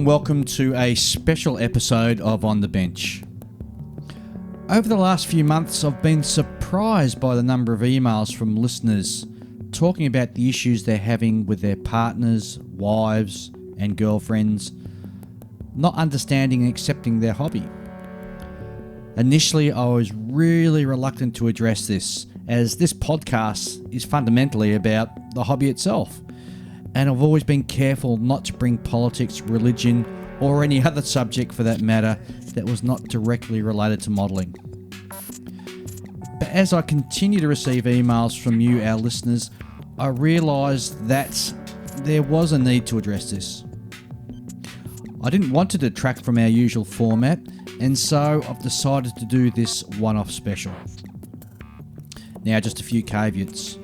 welcome to a special episode of On the Bench. Over the last few months, I've been surprised by the number of emails from listeners talking about the issues they're having with their partners, wives, and girlfriends, not understanding and accepting their hobby. Initially, I was really reluctant to address this, as this podcast is fundamentally about the hobby itself. And I've always been careful not to bring politics, religion, or any other subject for that matter that was not directly related to modelling. But as I continue to receive emails from you, our listeners, I realised that there was a need to address this. I didn't want to detract from our usual format, and so I've decided to do this one-off special. Now, just a few caveats.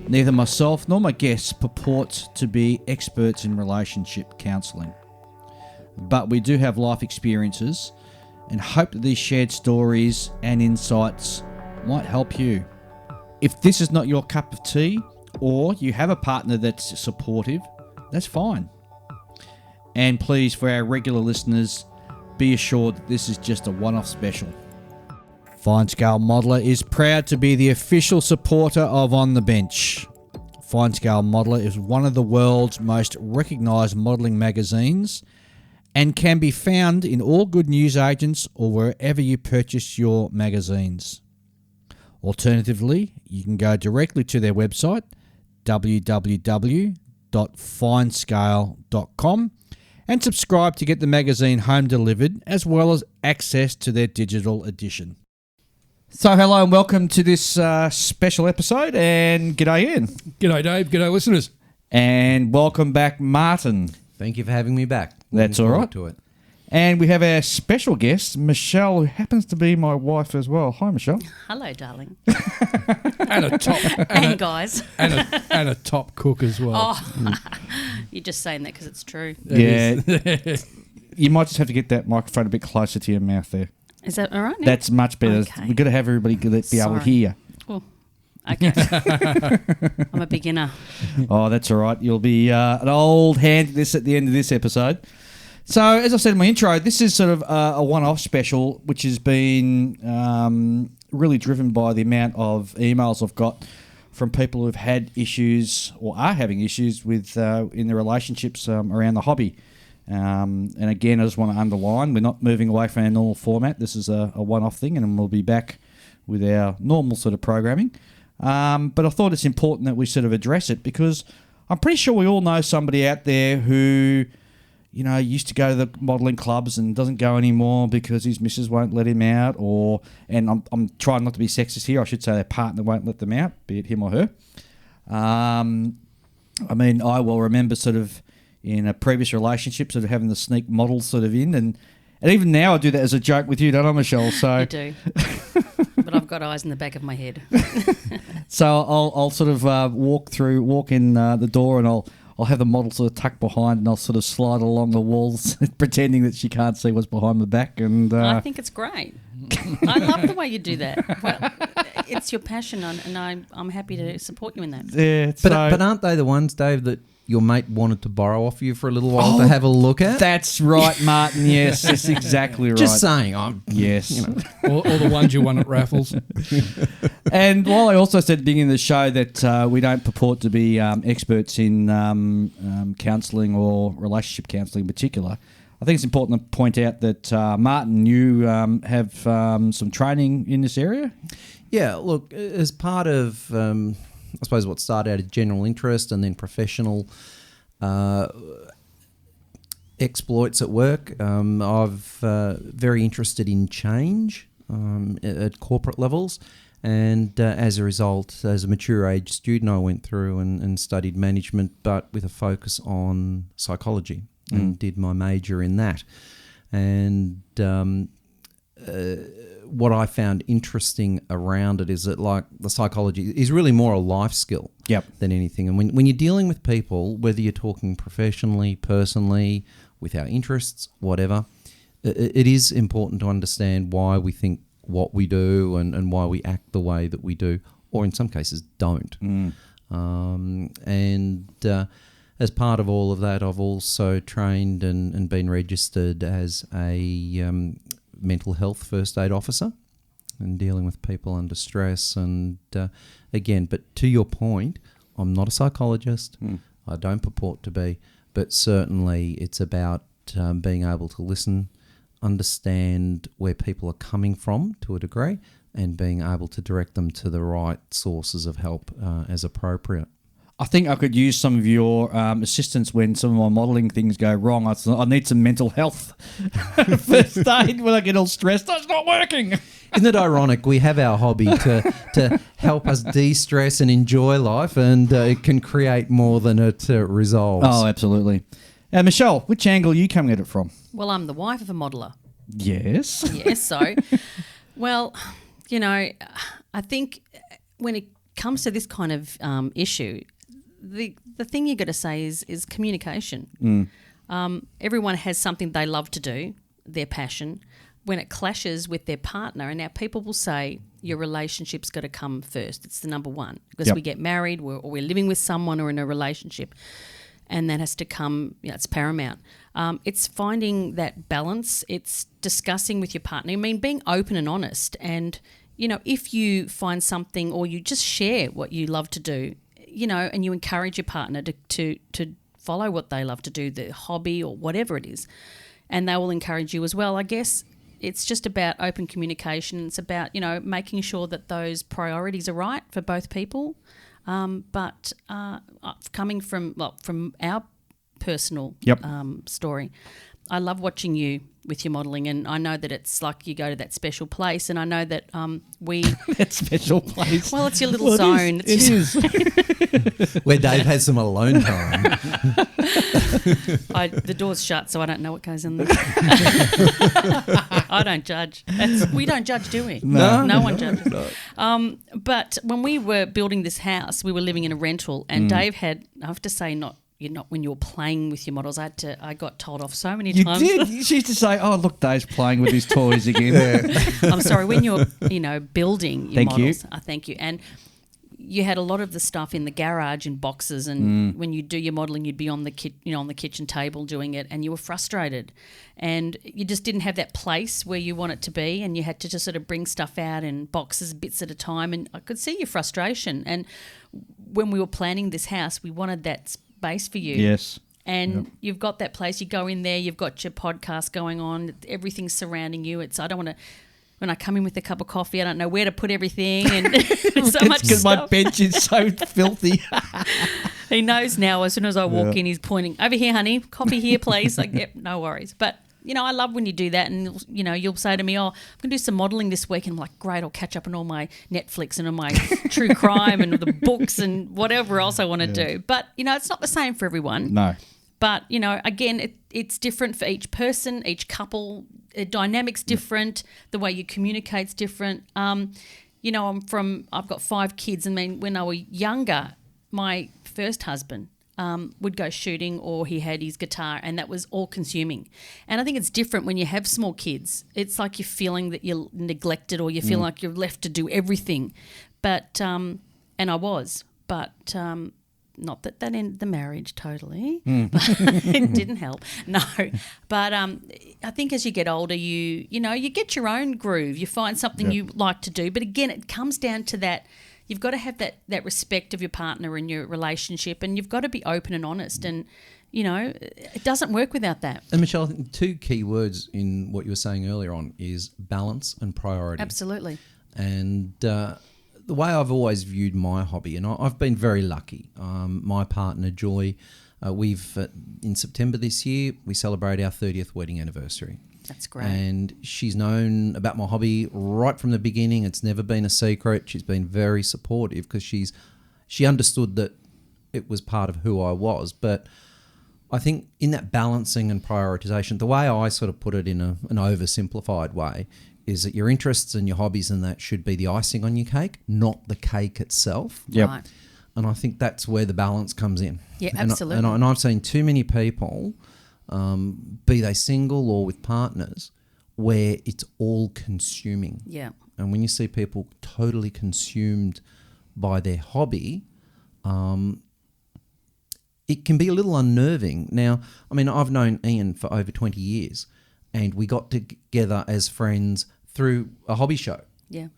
Neither myself nor my guests purport to be experts in relationship counselling. But we do have life experiences and hope that these shared stories and insights might help you. If this is not your cup of tea, or you have a partner that's supportive, that's fine. And please, for our regular listeners, be assured that this is just a one-off special. Fine Scale Modeller is proud to be the official supporter of On the Bench. Fine Scale Modeller is one of the world's most recognised modelling magazines and can be found in all good newsagents or wherever you purchase your magazines. Alternatively, you can go directly to their website, www.finescale.com, and subscribe to get the magazine home delivered, as well as access to their digital edition. So hello and welcome to this special episode, and g'day Ian. G'day Dave, g'day listeners. And welcome back Martin. Thank you for having me back. That's all right. To it. And we have our special guest, Michelle, who happens to be my wife as well. Hi, Michelle. Hello, darling. And a top And guys. and a top cook as well. Oh, you're just saying that because it's true. Yeah. You might just have to get that microphone a bit closer to your mouth there. Is that all right now? That's much better. Okay. We've got to have everybody be able to hear. Oh, okay. I'm a beginner. Oh, that's all right. You'll be an old hand at this at the end of this episode. So, as I said in my intro, this is sort of a one-off special, which has been really driven by the amount of emails I've got from people who've had issues or are having issues with in their relationships around the hobby. And again, I just want to underline, we're not moving away from our normal format. This is a one-off thing, and we'll be back with our normal sort of programming. But I thought it's important that we sort of address it, because I'm pretty sure we all know somebody out there who, you know, used to go to the modelling clubs and doesn't go anymore because his missus won't let him out, and I'm trying not to be sexist here, I should say their partner won't let them out, be it him or her. I mean, I will remember sort of in a previous relationship sort of having the sneak models sort of in, and even now I do that as a joke with you, don't I, Michelle? So You do. But I've got eyes in the back of my head. So I'll sort of walk in the door, and I'll have the model sort of tucked behind, and I'll sort of slide along the walls pretending that she can't see what's behind my back. And I think it's great. I love the way you do that. Well, it's your passion, and I'm happy to support you in that. yeah, But aren't they the ones, Dave, that your mate wanted to borrow off you for a little while to have a look at? That's right, Martin. Yes, that's exactly right. Just saying. Yes. You know. Or the ones you won at raffles. And while I also said at the beginning of the show that we don't purport to be experts in counselling or relationship counselling in particular, I think it's important to point out that, Martin, you have some training in this area? Yeah, look, as part of, I suppose, what started out as general interest and then professional exploits at work, I've very interested in change at corporate levels. And as a result, as a mature age student, I went through and studied management, but with a focus on psychology, and did my major in that. And what I found interesting around it is that, like, the psychology is really more a life skill than anything. And when you're dealing with people, whether you're talking professionally, personally, with our interests, whatever, it is important to understand why we think what we do and why we act the way that we do, or in some cases don't. as part of all of that, I've also trained and been registered as a mental health first aid officer and dealing with people under stress. And again, but to your point, I'm not a psychologist. I don't purport to be, but certainly it's about being able to listen, understand where people are coming from to a degree, and being able to direct them to the right sources of help as appropriate. I think I could use some of your assistance when some of my modelling things go wrong. I need some mental health first aid when I get all stressed. That's not working. Isn't it ironic? We have our hobby to help us de-stress and enjoy life, and it can create more than it resolves. Oh, absolutely. Michelle, which angle are you coming at it from? Well, I'm the wife of a modeller. Yes. Yes, so, well, I think when it comes to this kind of issue, the thing you got to say is communication. Everyone has something they love to do, their passion. When it clashes with their partner, and now people will say your relationship's got to come first. It's the number one because we get married or we're living with someone or in a relationship, and that has to come. It's paramount. It's finding that balance. It's discussing with your partner. I mean, being open and honest, and if you find something or you just share what you love to do, and you encourage your partner to follow what they love to do, the hobby or whatever it is, and they will encourage you as well. I guess it's just about open communication. It's about, making sure that those priorities are right for both people. But coming from our personal story, I love watching you with your modelling, and I know that it's like you go to that special place, and I know that we... That special place. Well, it's your little zone. It is. Where Dave has some alone time. The door's shut, so I don't know what goes in there. I don't judge. We don't judge, do we? No one judges. No. But when we were building this house, we were living in a rental, and Dave had, I have to say, not when you're playing with your models. I got told off so many times. You did. She used to say, "Oh, look, Dave's playing with his toys again." I'm sorry. When you're, building your Thank models, thank you. And you had a lot of the stuff in the garage in boxes, and when you do your modelling, you'd be on the on the kitchen table doing it, and you were frustrated, and you just didn't have that place where you want it to be, and you had to just sort of bring stuff out in boxes, bits at a time, and I could see your frustration. And when we were planning this house, we wanted that space for you. Yes. And you've got that place. You go in there. You've got your podcast going on. Everything's surrounding you. I don't want to. When I come in with a cup of coffee, I don't know where to put everything, and so much because my stuff. bench is so filthy. He knows now. As soon as I walk in, he's pointing over here, honey. Coffee here, please. Like, yep, no worries. But I love when you do that, and you'll say to me, "Oh, I'm gonna do some modelling this week," and I'm like, "Great, I'll catch up on all my Netflix and on my true crime and the books and whatever else I want to do." But it's not the same for everyone. No. But, again, it's different for each person, each couple. The dynamic's different. The way you communicate's different. I've got 5 kids. I mean, when I was younger, my first husband would go shooting, or he had his guitar, and that was all consuming. And I think it's different when you have small kids. It's like you're feeling that you're neglected, or you feel like you're left to do everything. But, and I was, but... not that ended the marriage totally. It didn't help. No. But I think as you get older, you get your own groove. You find something you like to do. But again, it comes down to that. You've got to have that respect of your partner and your relationship, and you've got to be open and honest. And, it doesn't work without that. And Michelle, I think 2 key words in what you were saying earlier on is balance and priority. Absolutely. And the way I've always viewed my hobby, and I've been very lucky. My partner, Joy, we've in September this year, we celebrate our 30th wedding anniversary. That's great. And she's known about my hobby right from the beginning. It's never been a secret. She's been very supportive because she understood that it was part of who I was. But I think in that balancing and prioritization, the way I sort of put it in an oversimplified way is that your interests and your hobbies and that should be the icing on your cake, not the cake itself. Yep. Right. And I think that's where the balance comes in. Yeah, And absolutely. and I've seen too many people, be they single or with partners, where it's all consuming. Yeah. And when you see people totally consumed by their hobby, it can be a little unnerving. Now, I mean, I've known Ian for over 20 years, and we got together as friends through a hobby show. Yeah.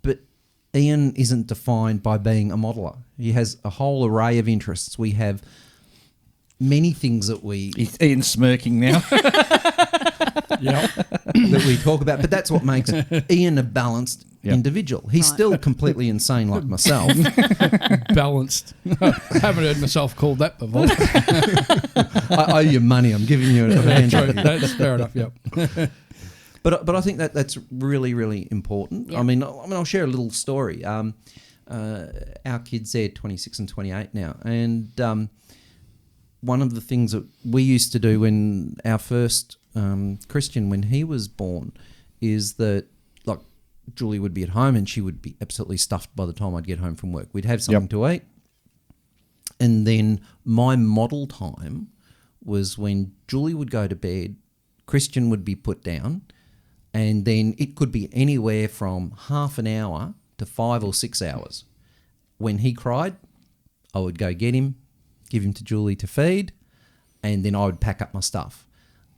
But Ian isn't defined by being a modeller. He has a whole array of interests. We have many things that we Ian's smirking now. Yep. that we talk about, but that's what makes Ian a balanced individual. He's still completely insane like myself. Balanced. I haven't heard myself called that before. I owe you money. I'm giving you a That's, hand. that's fair enough, yep. But I think that's really, really important. Yeah. I mean, I'll share a little story. Our kids, they're 26 and 28 now, and one of the things that we used to do when our first Christian, when he was born, is that like Julie would be at home and she would be absolutely stuffed by the time I'd get home from work. We'd have something to eat, and then my model time was when Julie would go to bed, Christian would be put down, and then it could be anywhere from half an hour to 5 or 6 hours. When he cried, I would go get him, give him to Julie to feed, and then I would pack up my stuff.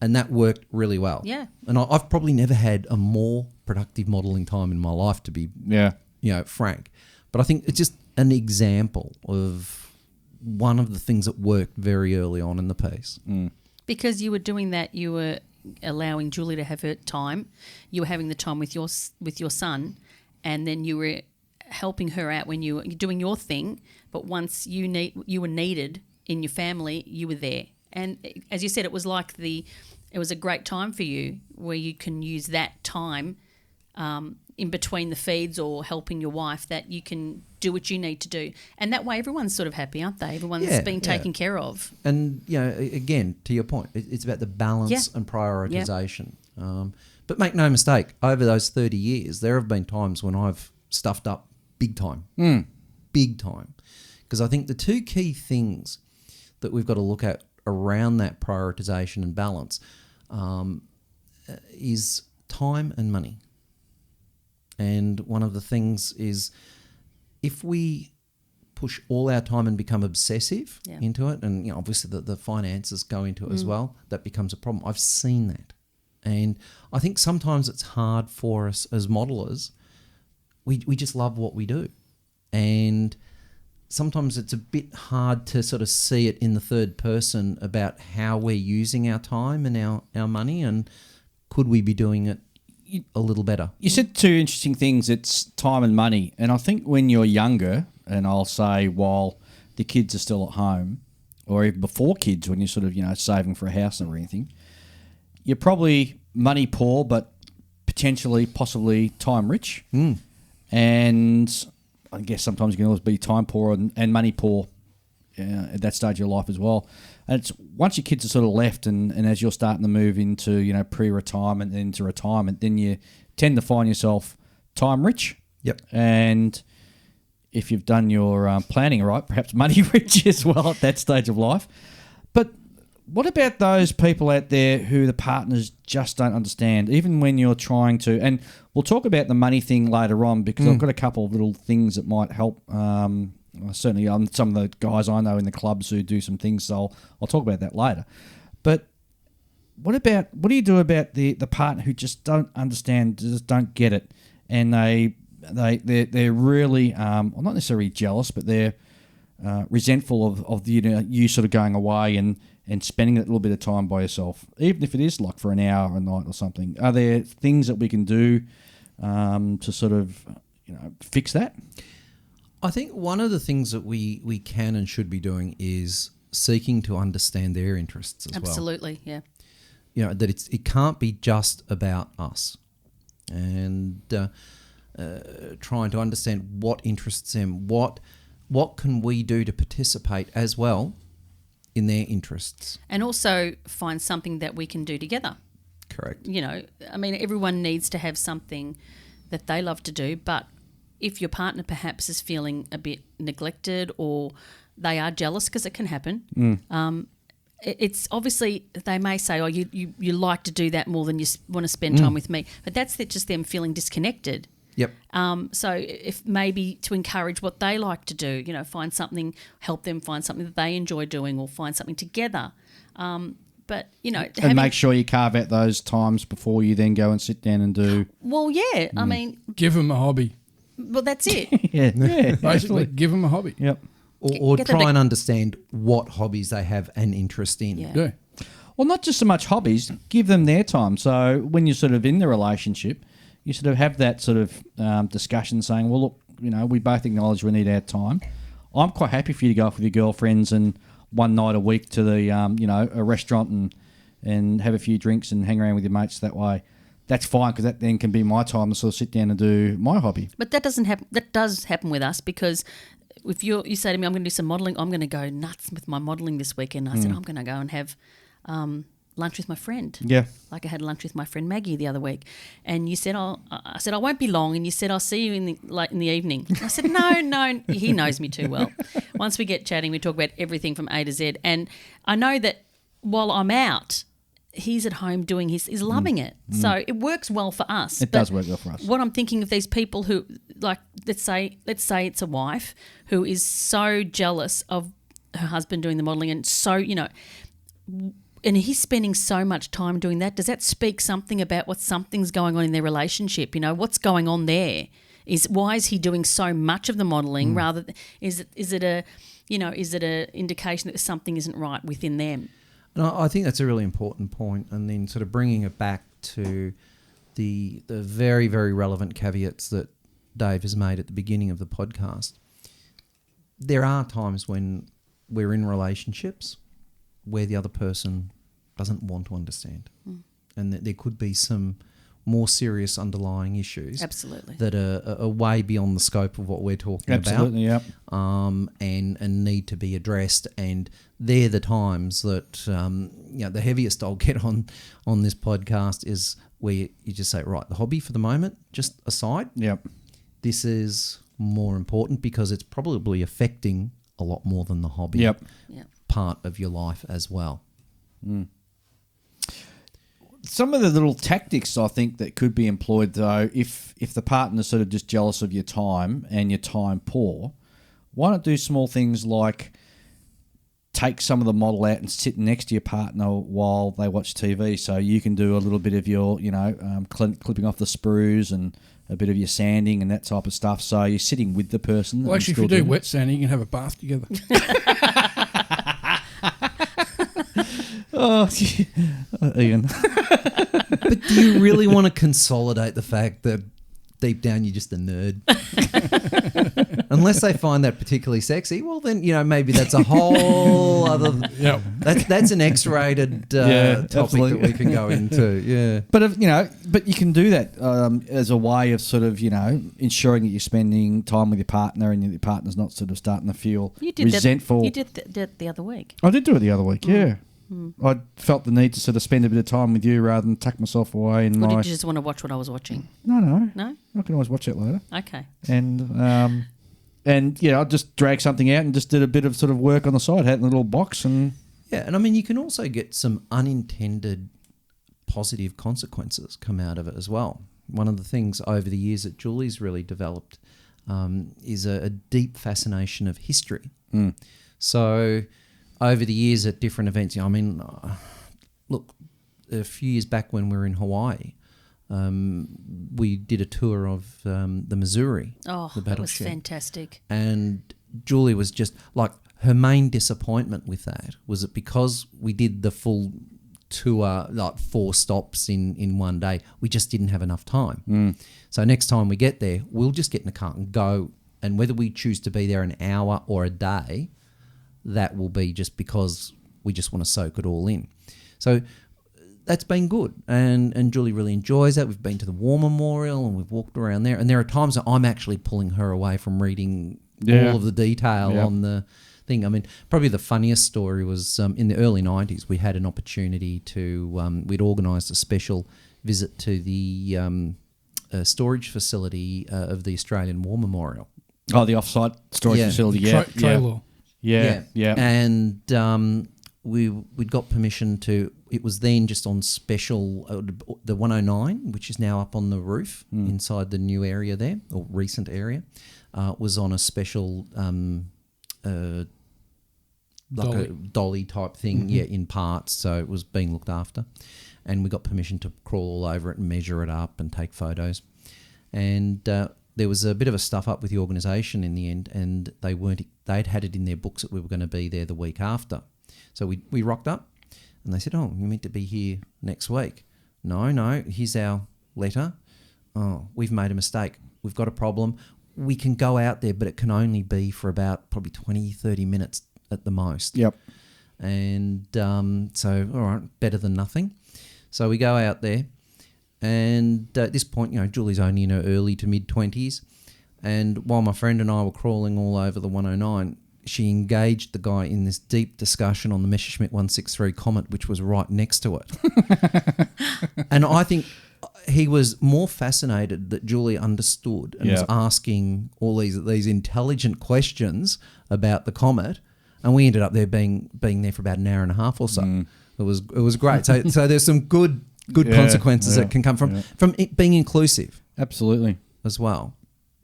And that worked really well. Yeah. And I've probably never had a more productive modelling time in my life, to be frank. But I think it's just an example of one of the things that worked very early on in the piece. Because you were doing that, you were allowing Julie to have her time. You were having the time with your son, and then you were helping her out when you were doing your thing. But once you were needed in your family, you were there. And as you said, it was like it was a great time for you where you can use that time in between the feeds or helping your wife, that you can do what you need to do. And that way everyone's sort of happy, aren't they? Everyone's being taken care of. And, again, to your point, it's about the balance and prioritisation. But make no mistake, over those 30 years, there have been times when I've stuffed up big time. Big time. Because I think the two key things that we've got to look at around that prioritisation and balance is time and money. And one of the things is, if we push all our time and become obsessive into it, and obviously the finances go into it as well, that becomes a problem. I've seen that. And I think sometimes it's hard for us as modelers. We just love what we do. And sometimes it's a bit hard to sort of see it in the third person about how we're using our time and our money, and could we be doing it a little better. You said two interesting things. It's time and money. And I think when you're younger, and I'll say while the kids are still at home, or even before kids, when you're sort of, saving for a house or anything, you're probably money poor, but possibly time rich. And I guess sometimes you can always be time poor and money poor at that stage of your life as well. And it's once your kids are sort of left and as you're starting to move into, pre-retirement and into retirement, then you tend to find yourself time rich. Yep. And if you've done your planning right, perhaps money rich as well at that stage of life. But what about those people out there who the partners just don't understand, even when you're trying to, and we'll talk about the money thing later on, because I've got a couple of little things that might help. Certainly some of the guys I know in the clubs who do some things, so I'll talk about that later. But what do you do about the partner who just don't understand, just don't get it, and they're really well, not necessarily jealous, but they're resentful of you sort of going away and spending a little bit of time by yourself, even if it is like for an hour a night or something. Are there things that we can do to sort of fix that? I think one of the things that we can and should be doing is seeking to understand their interests as well. Absolutely, yeah. That it can't be just about us, and trying to understand what interests them, what can we do to participate as well in their interests. And also find something that we can do together. Correct. Everyone needs to have something that they love to do, but if your partner perhaps is feeling a bit neglected or they are jealous, because it can happen, it's obviously they may say, you like to do that more than you want to spend time with me. But that's just them feeling disconnected. Yep. So if maybe to encourage what they like to do, find something, help them find something that they enjoy doing, or find something together. But and make sure you carve out those times before you then go and sit down and do. Well, yeah. I mean, Give them a hobby. well, that's it. Yeah, Basically, give them a hobby. Yep. Or Get them try to- and understand what hobbies they have an interest in. Yeah. Yeah. Well, not just so much hobbies. Give them their time. So when you're sort of in the relationship, you sort of have that sort of discussion, saying, "Well, look, we both acknowledge we need our time. I'm quite happy for you to go off with your girlfriends and one night a week to the a restaurant and have a few drinks and hang around with your mates that way. That's fine, because that then can be my time to sort of sit down and do my hobby." But that doesn't happen. That does happen with us, because if you say to me, "I'm going to do some modelling," I'm going to go nuts with my modelling this weekend. I said, "I'm going to go and have lunch with my friend." Yeah. Like I had lunch with my friend Maggie the other week, and you said, I said I won't be long, and you said I'll see you in the evening. I said no, he knows me too well. Once we get chatting, we talk about everything from A to Z, and I know that while I'm out, he's at home doing he's loving it. So it works well for us. It does work well for us. What I'm thinking of these people who, like, let's say it's a wife who is so jealous of her husband doing the modelling, and so, and he's spending so much time doing that. Does that speak something about something's going on in their relationship? What's going on there? Why is he doing so much of the modelling rather than, is it a indication that something isn't right within them? And I think that's a really important point. And then sort of bringing it back to the very, very relevant caveats that Dave has made at the beginning of the podcast. There are times when we're in relationships where the other person doesn't want to understand. And that there could be some more serious underlying issues. Absolutely. That are way beyond the scope of what we're talking Absolutely, about. yep. And need to be addressed. And they're the times that, the heaviest I'll get on this podcast is where you just say, right, the hobby for the moment, just aside. Yep. This is more important because it's probably affecting a lot more than the hobby Yep. part of your life as well. Some of the little tactics I think that could be employed, though, if the partner's sort of just jealous of your time and your time poor, why not do small things like take some of the model out and sit next to your partner while they watch TV, so you can do a little bit of your, clipping off the sprues and a bit of your sanding and that type of stuff. So you're sitting with the person. Well, actually, if you do wet sanding, you can have a bath together. Oh, Ian. But do you really want to consolidate the fact that deep down you're just a nerd? Unless they find that particularly sexy, well then, maybe that's a whole other... Yep. That's an X-rated topic absolutely. that we can go into, yeah. But but you can do that as a way of sort of ensuring that you're spending time with your partner and your partner's not sort of starting to feel resentful. You did that the other week. I did do it the other week, yeah. I felt the need to sort of spend a bit of time with you rather than tuck myself away in Or my... did you just want to watch what I was watching? No. No? I can always watch it later. Okay. And I just dragged something out and just did a bit of sort of work on the side, had it in a little box and... Yeah, and I mean, you can also get some unintended positive consequences come out of it as well. One of the things over the years that Julie's really developed is a deep fascination of history. So over the years at different events, look, a few years back when we were in Hawaii, we did a tour of the Missouri, Oh, the that was battleship. fantastic. And Julie was just like, her main disappointment with that was that because we did the full tour, like 4 stops in one day, we just didn't have enough time. So next time we get there, we'll just get in a car and go, and whether we choose to be there an hour or a day, that will be just because we just want to soak it all in. So that's been good, and Julie really enjoys that. We've been to the War Memorial and we've walked around there, and there are times that I'm actually pulling her away from reading all of the detail on the thing. I mean, probably the funniest story was in the early 90s, we had an opportunity to, we'd organised a special visit to the storage facility of the Australian War Memorial. Oh, the off-site storage facility, Trailer. Yeah. And we'd got permission to it was then just on special, the 109, which is now up on the roof inside the new area there, or recent area, was on a special like a dolly type thing, in parts, so it was being looked after. And we got permission to crawl all over it and measure it up and take photos. And there was a bit of a stuff up with the organisation in the end, and they'd had it in their books that we were going to be there the week after. So we rocked up, and they said, "Oh, you meant to be here next week." No, here's our letter. "Oh, we've made a mistake. We've got a problem. We can go out there, but it can only be for about probably 20, 30 minutes at the most." Yep. And so, all right, better than nothing. So we go out there, and at this point, Julie's only in her early to mid-20s, and while my friend and I were crawling all over the 109, she engaged the guy in this deep discussion on the Messerschmitt 163 Comet, which was right next to it. And I think he was more fascinated that Julie understood and was asking all these intelligent questions about the comet, and we ended up there being there for about an hour and a half or so. It was great. So there's some good consequences that can come from it being inclusive. Absolutely. As well.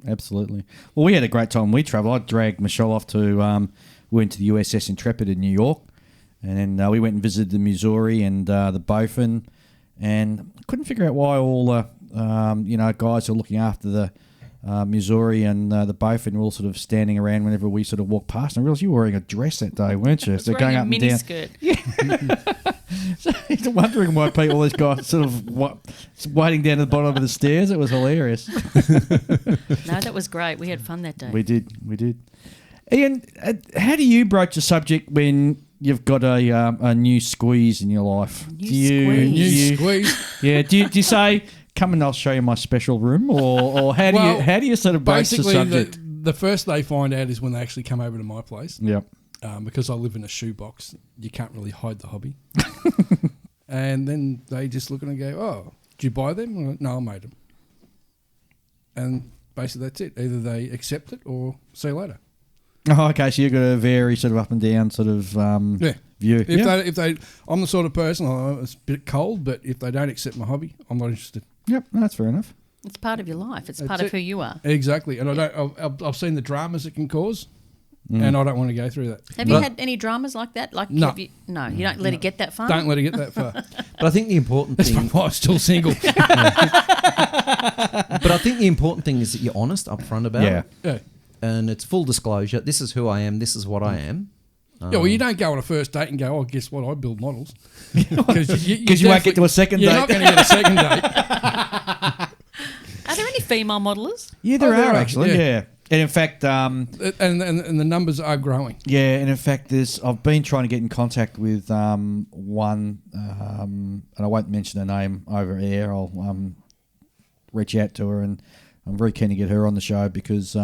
Absolutely. Well, we had a great time. We travelled. I dragged Michelle off to, we went to the USS Intrepid in New York, and then we went and visited the Missouri and the Bofin, and couldn't figure out why all the, guys who are looking after the Missouri and the Bofin were all sort of standing around whenever we sort of walked past. And I realised you were wearing a dress that day, weren't you? So going up and down. Skirt. Yeah. So he's wondering why all these guys sort of waiting down at the bottom of the stairs. It was hilarious. No, that was great. We had fun that day. We did. Ian, how do you broach a subject when you've got a new squeeze in your life? New squeeze. Yeah. Do you say, "Come and I'll show you my special room," or how do you sort of broach the subject? Basically, the first they find out is when they actually come over to my place. Yep. Because I live in a shoebox, you can't really hide the hobby. And then they just look at it and go, "Oh, did you buy them?" I'm like, "No, I made them." And basically that's it. Either they accept it or see you later. Oh, okay. So you've got a very sort of up and down sort of view. If they, I'm the sort of person, it's a bit cold, but if they don't accept my hobby, I'm not interested. Yep, that's fair enough. It's part of your life. It's part of who you are. Exactly. And I've seen the dramas it can cause, and I don't want to go through that. Have you had any dramas like that? Like No. you don't let it get that far? Don't let it get that far. But I think the important That's thing... why I'm still single. But I think the important thing is that you're honest up front about it. Yeah. And it's full disclosure. This is who I am. This is what I am. Well, you don't go on a first date and go, "Oh, guess what? I build models." Because you won't get to a second date. You're not going to get a second date. Are there any female modelers? Yeah, there are actually. Yeah. And in fact, and the numbers are growing. Yeah, and in fact, I've been trying to get in contact with one, and I won't mention her name over air. I'll reach out to her, and I'm very keen to get her on the show because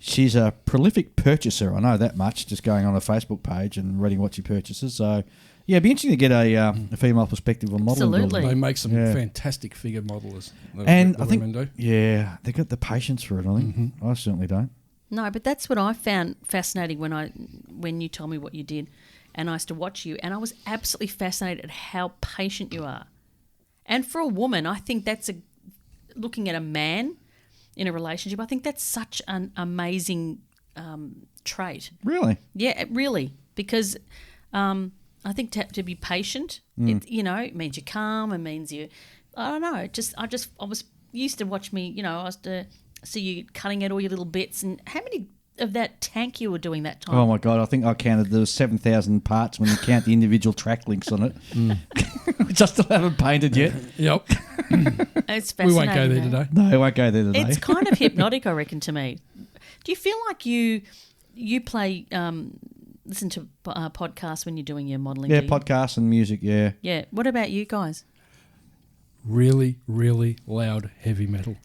she's a prolific purchaser. I know that much, just going on her Facebook page and reading what she purchases. So, yeah, it'd be interesting to get a female perspective on modelling. Absolutely. They make some fantastic figure modelers. And I think, they've got the patience for it, I think. Mm-hmm. I certainly don't. No, but that's what I found fascinating when you told me what you did, and I used to watch you, and I was absolutely fascinated at how patient you are. And for a woman, I think that's looking at a man in a relationship, I think that's such an amazing trait. Really? Yeah, really, because I think to be patient, it means you're calm. It means I don't know. I was used to watch me. I was to see you cutting out all your little bits. And how many of that tank you were doing that time? Oh my God! I think I counted there was 7,000 parts when you count the individual track links on it. Which I still haven't painted yet. Yep. It's We fascinating. won't go there today. No, I won't go there today. It's kind of hypnotic, I reckon, to me. Do you feel like you play listen to podcasts when you're doing your modelling? Yeah, podcasts and music. Yeah. Yeah. What about you guys? Really, really loud heavy metal.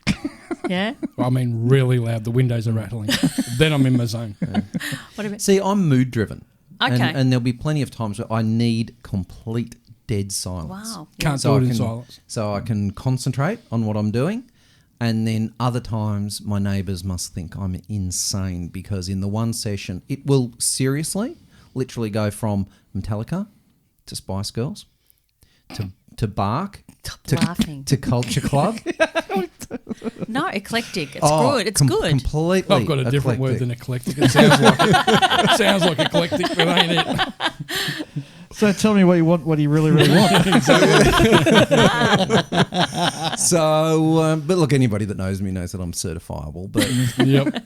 Yeah. I mean, really loud. The windows are rattling. Then I'm in my zone. Yeah. What about? See, I'm mood driven. Okay. And there'll be plenty of times where I need complete dead silence. Wow. Can't So do it I in silence. So I can concentrate on what I'm doing. And then other times my neighbours must think I'm insane because in the one session, it will seriously literally go from Metallica to Spice Girls to bark, Stop laughing. to culture club. No, eclectic. It's Oh, good. It's good. Completely. I've got a different word than eclectic. It sounds like eclectic, but ain't it? So tell me what you want, what you really, really want. So, but look, anybody that knows me knows that I'm certifiable. But Yep.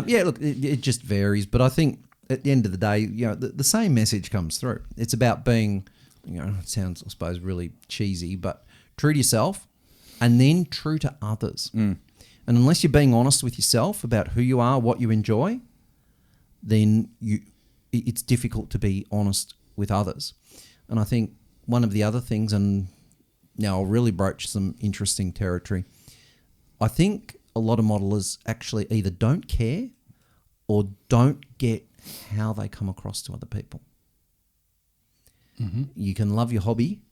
yeah, look, it just varies. But I think at the end of the day, the same message comes through. It's about being, it sounds, I suppose, really cheesy, but true to yourself, and then true to others. And unless you're being honest with yourself about who you are, what you enjoy, then it's difficult to be honest with others. And I think one of the other things, and now I'll really broach some interesting territory, I think a lot of modelers actually either don't care or don't get how they come across to other people. Mm-hmm. You can love your hobby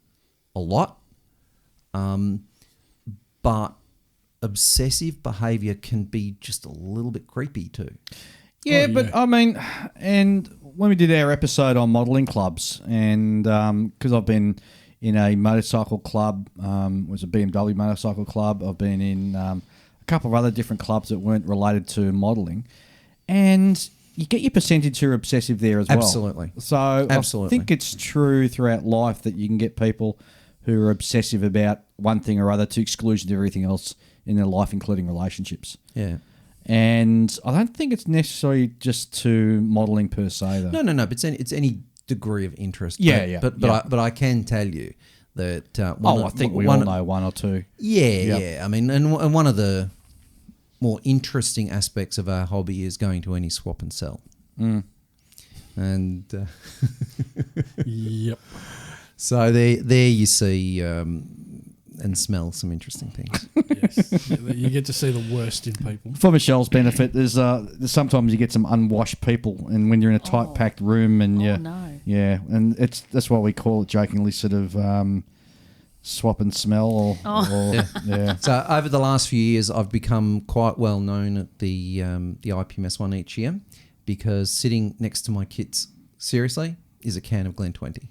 a lot, but obsessive behaviour can be just a little bit creepy too. Yeah, Oh, but yeah. I mean, and when we did our episode on modelling clubs, and because I've been in a motorcycle club, was a BMW motorcycle club. I've been in a couple of other different clubs that weren't related to modelling, and you get your percentage who are obsessive there as well. Absolutely. So Absolutely. I think it's true throughout life that you can get people who are obsessive about one thing or other to exclusion of everything else in their life, including relationships. Yeah. And I don't think it's necessarily just to modelling per se, though. No. But it's any degree of interest. Yeah, but, yeah, But yeah. But I can tell you that. I think we all know one or two. Yeah, Yep. yeah. I mean, and one of the more interesting aspects of our hobby is going to any swap and sell. And Yep. so there you see and smell some interesting things. Yes. You get to see the worst in people. For Michelle's benefit, there's sometimes you get some unwashed people, and when you're in a tight packed room, and and that's why we call it jokingly sort of swap and smell, or yeah. So over the last few years, I've become quite well known at the IPMS one each year, because sitting next to my kids, seriously, is a can of Glen 20.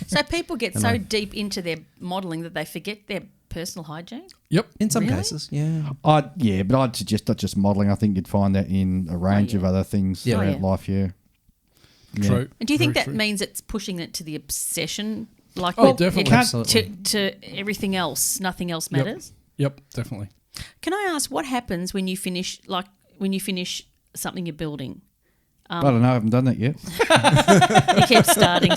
So people get so deep into their modelling that they forget their personal hygiene? Yep. In some Really? cases, yeah. But I'd suggest not just modelling. I think you'd find that in a range of other things Yeah. throughout life. Yeah. True. And do you think Very that true. means it's pushing it to the obsession? Like Oh, that definitely. it- Absolutely. to everything else, nothing else Yep. matters? Yep, definitely. Can I ask what happens when you finish something you're building? I don't know. I haven't done that yet. You keep starting.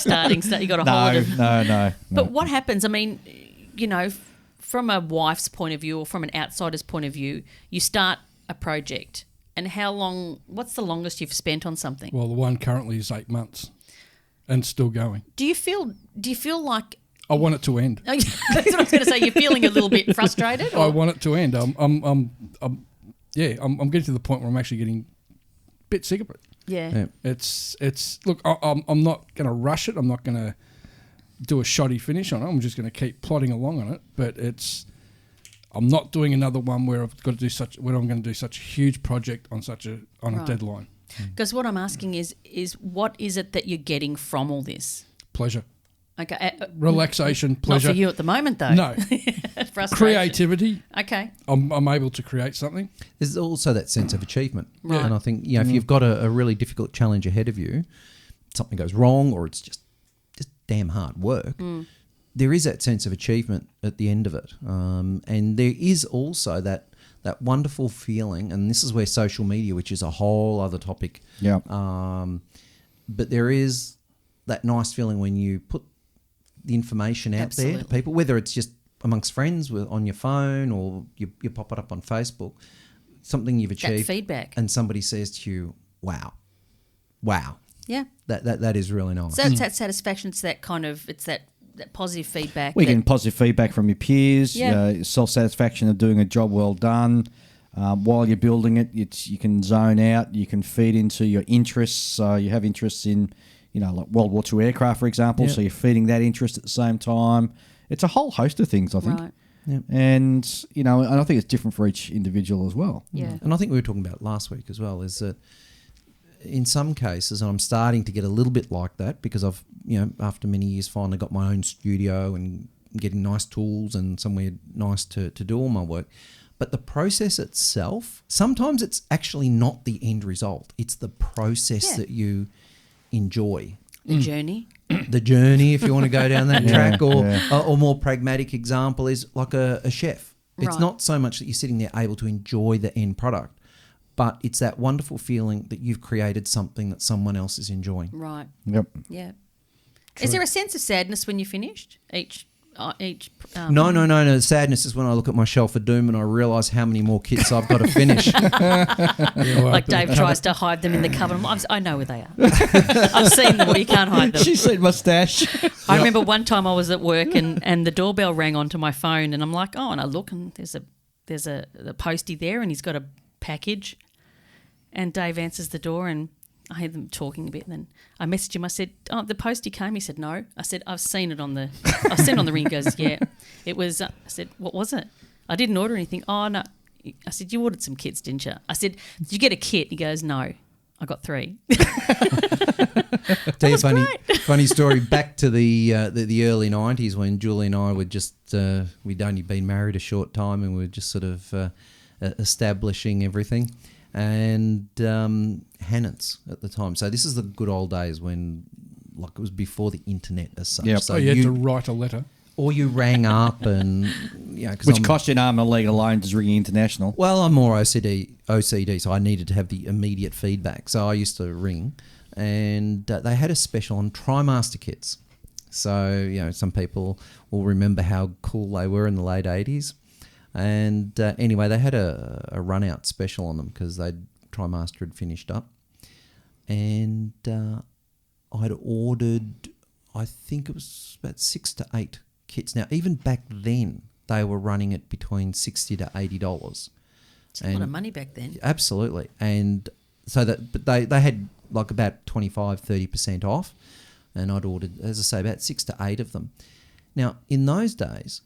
You got a hold of. No. But what happens? I mean, from a wife's point of view or from an outsider's point of view, you start a project, and how long? What's the longest you've spent on something? Well, the one currently is 8 months and still going. Do you feel like? I want it to end. That's what I was going to say. You're feeling a little bit frustrated. I Or? want it to end. I'm getting to the point where I'm actually getting a bit sick of it. Yeah. It's look, I'm not going to rush it. I'm not going to do a shoddy finish on it. I'm just going to keep plodding along on it. But I'm not doing another one where I'm going to do such a huge project on a Right. deadline. Because what I'm asking is what is it that you're getting from all this? Pleasure, Okay. relaxation, Not pleasure. for you at the moment, though. No, Frustration. creativity. Okay. I'm able to create something. There's also that sense of achievement. Right. And I think, if you've got a really difficult challenge ahead of you, something goes wrong or it's just damn hard work, there is that sense of achievement at the end of it. And there is also that wonderful feeling, and this is where social media, which is a whole other topic, Yeah. but there is that nice feeling when you put the information out there to Absolutely. people, whether it's just amongst friends on your phone or you pop it up on Facebook, something you've That achieved, feedback. and somebody says to you, wow, Yeah. that is really nice. So it's that satisfaction. It's that kind of. It's that positive feedback. We're that- getting positive feedback from your peers, Yeah. self-satisfaction of doing a job well done. While you're building it, you can zone out, you can feed into your interests. So you have interests in, like World War II aircraft, for example, Yep. so you're feeding that interest at the same time. It's a whole host of things, I think. Right. Yep. And, and I think it's different for each individual as well. Yeah. And I think we were talking about it last week as well, is that in some cases, I'm starting to get a little bit like that because I've, after many years, finally got my own studio and getting nice tools and somewhere nice to do all my work. But the process itself, sometimes it's actually not the end result. It's the process that you enjoy. The journey. The journey, if you want to go down that track, or more pragmatic example is like a chef. It's Right. not so much that you're sitting there able to enjoy the end product, but it's that wonderful feeling that you've created something that someone else is enjoying. Right. Yep. Yeah. Is there a sense of sadness when you finished each? No. Sadness is when I look at my shelf of doom and I realise how many more kits I've got to finish. Like Dave tries to hide them in the cupboard. I know where they are. I've seen them. Well, you can't hide them. She's seen my stash. I remember one time I was at work and the doorbell rang onto my phone and I'm like, oh, and I look and there's a postie there and he's got a package. And Dave answers the door and I hear them talking a bit, and then I messaged him. I said, "Oh, the postie came." He said, "No." I said, "I've seen it on the ring." He goes, "Yeah, it was." I said, "What was it?" I didn't order anything. Oh no. I said, "You ordered some kits, didn't you?" I said, "Did you get a kit?" He goes, "No, I got 3." Tell you great. funny story. Back to the early 90s when Julie and I were just we'd only been married a short time and we were just sort of establishing everything. And Hannants at the time. So this is the good old days when, like, it was before the internet as such. Yep. So you had to write a letter. Or you rang up and, Which cost you an arm and a leg alone just ringing international. Well, I'm more OCD, so I needed to have the immediate feedback. So I used to ring and they had a special on TriMaster kits. So, some people will remember how cool they were in the late 80s. And anyway, they had a run-out special on them because TriMaster had finished up. And I'd ordered, I think it was about 6 to 8 kits. Now, even back then, they were running it between $60 to $80. It's a lot of money back then. Absolutely. And so but they had like about 25-30% off. And I'd ordered, as I say, about 6 to 8 of them. Now, in those days,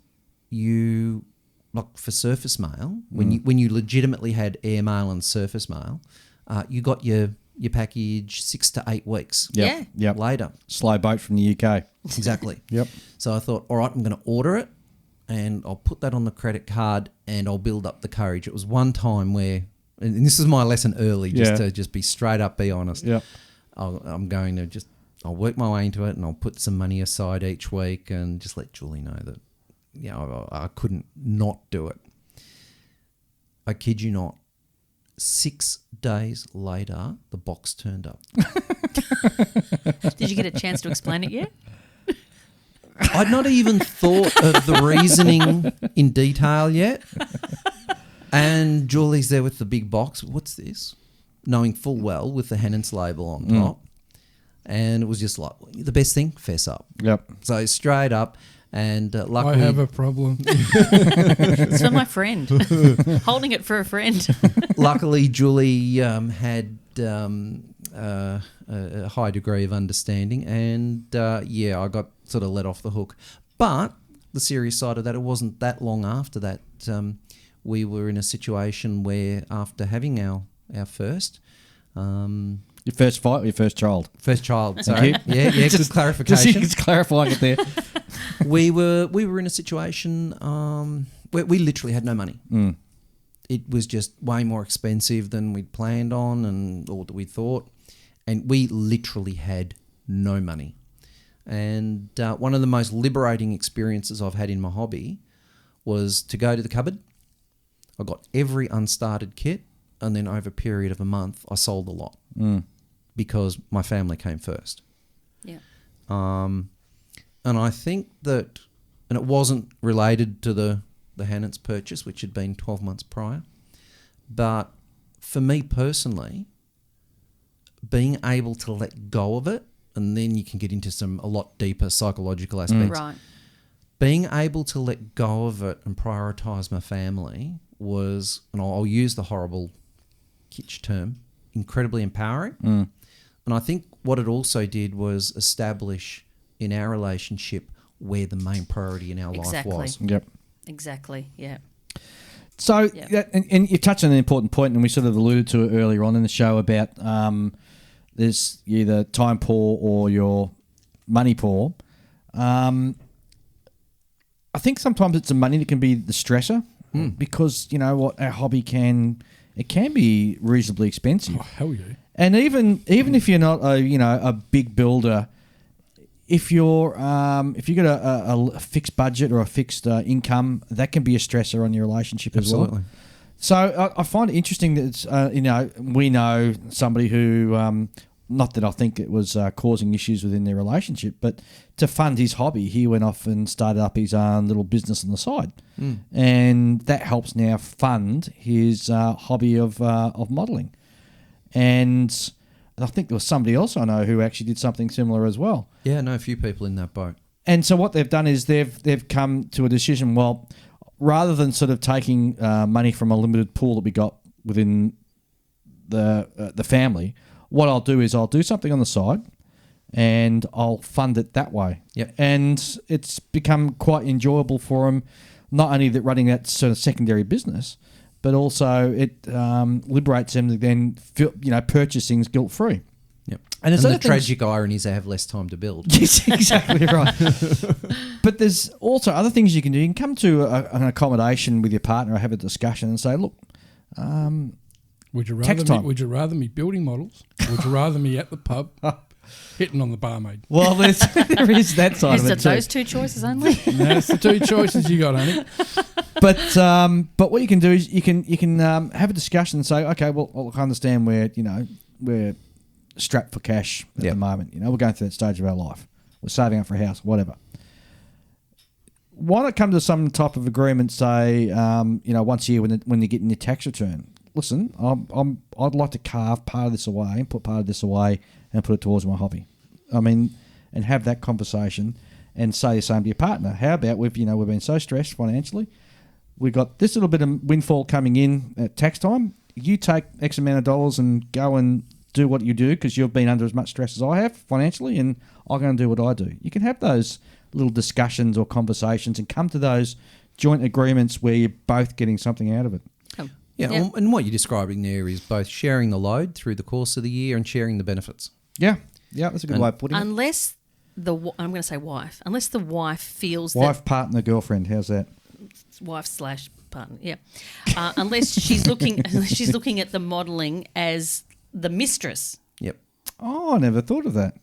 like for surface mail, when you legitimately had airmail and surface mail, you got your package 6 to 8 weeks Yep. later. Slow boat from the UK. Exactly. Yep. So I thought, all right, I'm going to order it and I'll put that on the credit card and I'll build up the courage. It was one time where, and this is my lesson early, to just be straight up, be honest. Yep. I'm going to I'll work my way into it and I'll put some money aside each week and just let Julie know that, I couldn't not do it. I kid you not. 6 days later, the box turned up. Did you get a chance to explain it yet? I'd not even thought of the reasoning in detail yet. And Julie's there with the big box. What's this? Knowing full well with the Hannants label on top. And it was just like, the best thing, fess up. Yep. So straight up. And luckily, I have a problem. It's for my friend. Holding it for a friend. luckily, Julie had a high degree of understanding, and I got sort of let off the hook. But the serious side of that, it wasn't that long after that we were in a situation where, after having our first. Your first fight or your first child? First child, sorry. Yeah, good clarification. Just clarifying it there. We were in a situation where we literally had no money. It was just way more expensive than we'd planned on or that we thought. And we literally had no money. And one of the most liberating experiences I've had in my hobby was to go to the cupboard. I got every unstarted kit, and then over a period of a month, I sold a lot because my family came first. Yeah. And I think that, and it wasn't related to the Hannants purchase, which had been 12 months prior, but for me personally, being able to let go of it, and then you can get into a lot deeper psychological aspects. Right. Being able to let go of it and prioritise my family was, and I'll use the horrible kitsch term, incredibly empowering. And I think what it also did was establish in our relationship where the main priority in our life was. Yep. Exactly, yeah. So, and you touched on an important point, and we sort of alluded to it earlier on in the show about there's either time poor or you're money poor. I think sometimes it's the money that can be the stressor because you know what, our hobby can be reasonably expensive. Oh, hell yeah. And even if you're not a big builder, if you're if you got a fixed budget or a fixed income, that can be a stressor on your relationship as well. Absolutely. So I find it interesting that it's, we know somebody who, not that I think it was causing issues within their relationship, but to fund his hobby, he went off and started up his own little business on the side, and that helps now fund his hobby of modelling. And I think there was somebody else I know who actually did something similar as well. Yeah, I know a few people in that boat. And so what they've done is they've come to a decision. Well, rather than sort of taking money from a limited pool that we got within the family, what I'll do is I'll do something on the side, and I'll fund it that way. Yep. And it's become quite enjoyable for them, not only that running that sort of secondary business, but also it liberates them to then purchase things guilt free. Yep. And the tragic irony is they have less time to build. Yes, exactly right. But there's also other things you can do. You can come to an accommodation with your partner or have a discussion and say, look, Would you tax rather time. would you rather me building models? Or would you rather me at the pub hitting on the barmaid? well, there is that side Is of it it too. those two choices only? That's the two choices you got, honey. But what you can do is you can have a discussion and say, okay, well, I understand we're strapped for cash at the moment. We're going through that stage of our life. We're saving up for a house, whatever. Why not come to some type of agreement? Say, once a year when you're getting your tax return. Listen, I'd like to carve part of this away and put part of this away and put it towards my hobby. I mean, and have that conversation and say the same to your partner. How about we've been so stressed financially, we've got this little bit of windfall coming in at tax time. You take X amount of dollars and go and do what you do because you've been under as much stress as I have financially, and I'm going to do what I do. You can have those little discussions or conversations and come to those joint agreements where you're both getting something out of it. Yeah, and what you're describing there is both sharing the load through the course of the year and sharing the benefits. Yeah, that's a good way of putting it. Unless I'm going to say wife. Unless the wife feels Wife, partner, girlfriend. How's that? that wife/partner. Yeah. Unless she's looking at the modelling as the mistress, Yep. Oh, I never thought of that.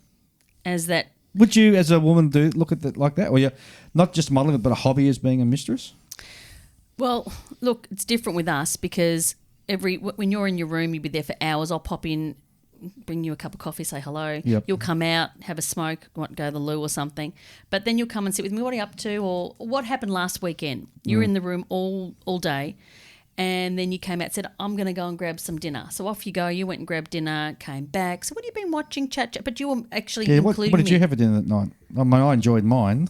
as that. Would you, as a woman, look at that like that? Or you not just modelling it, but a hobby as being a mistress? Well, look, it's different with us because when you're in your room, you'll be there for hours. I'll pop in, bring you a cup of coffee, say hello. Yep. You'll come out, have a smoke, want to go to the loo or something. But then you'll come and sit with me. What are you up to? Or what happened last weekend? You're in the room all day, and then you came out and said, I'm going to go and grab some dinner. So off you go. You went and grabbed dinner, came back. So what have you been watching? Chat. But you were actually including what did me. you have for dinner that night? I mean, I enjoyed mine.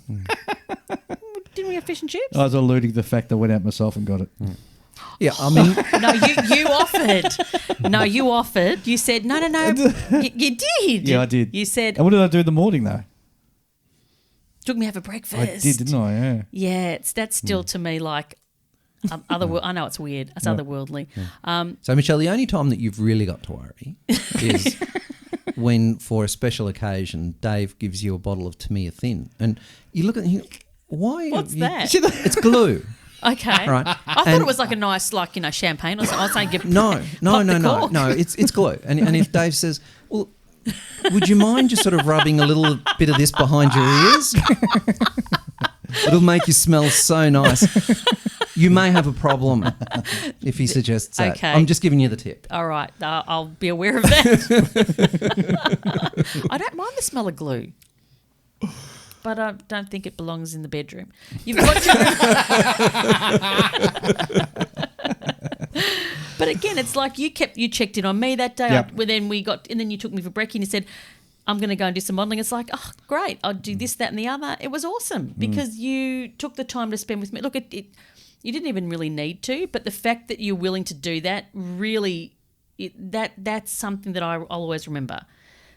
Didn't we have fish and chips? I was alluding to the fact that I went out myself and got it. Yeah, I mean, No, you offered. No, you offered. You said, no. You did. Yeah, I did. You said, And what did I do in the morning, though? took me to have a breakfast. I did, didn't I? Yeah. Yeah, that's still to me like I know it's weird. It's otherworldly. so Michelle, the only time that you've really got to worry is when, for a special occasion, Dave gives you a bottle of Tamiya Thin, and you look at it and you go, why? What's that? It's glue. Okay. Right. I thought it was like a nice, champagne or something. I was saying, No. It's glue. And if Dave says, well, would you mind just sort of rubbing a little bit of this behind your ears? It'll make you smell so nice. You may have a problem if he suggests that. Okay. I'm just giving you the tip. all right, I'll be aware of that. I don't mind the smell of glue. But I don't think it belongs in the bedroom. You've got to. But again, it's like you checked in on me that day. Yep. Then you took me for brekkie and you said, I'm going to go and do some modelling. It's like, oh, great. I'll do this, that and the other. It was awesome because you took the time to spend with me. Look, you didn't even really need to, but the fact that you're willing to do that really, that's something that I'll always remember.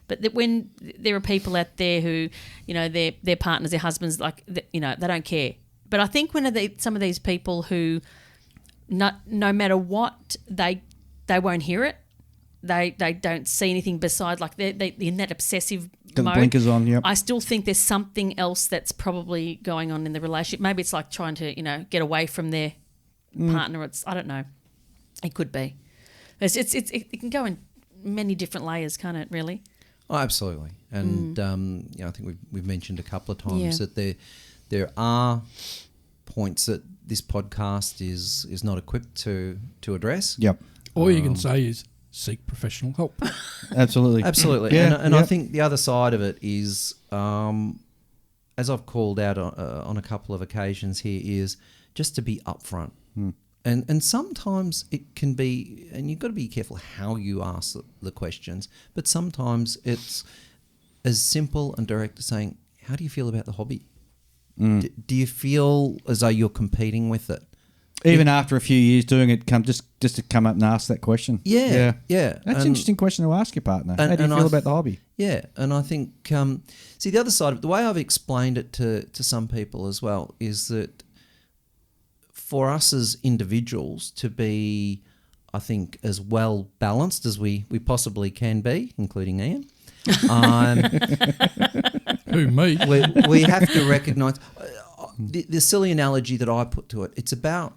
But that when there are people out there who, their partners, their husbands, they don't care. But I think when some of these people who, no matter what, they won't hear it, they don't see anything besides, like they're in that obsessive Got mode. the blinkers on, yep. I still think there's something else that's probably going on in the relationship. Maybe it's like trying to, get away from their partner. I don't know. It could be. It can go in many different layers, can't it, really? Oh, absolutely. And I think we've mentioned a couple of times Yeah. that there are points that this podcast is not equipped to address. Yep. All you can say is seek professional help. Absolutely. Absolutely. Yeah, and I yep. think the other side of it is, as I've called out on a couple of occasions here, is just to be upfront. And sometimes it can be, and you've got to be careful how you ask the questions, but sometimes it's as simple and direct as saying, how do you feel about the hobby? Do you feel as though you're competing with it? Even after a few years doing it, just to come up and ask that question. Yeah. That's an interesting question to ask your partner. How do you feel about the hobby? Yeah, and I think, the other side of it, the way I've explained it to some people as well, is that for us as individuals to be, I think, as well balanced as we possibly can be, including Ian, Who, me? we have to recognise the silly analogy that I put to it. It's about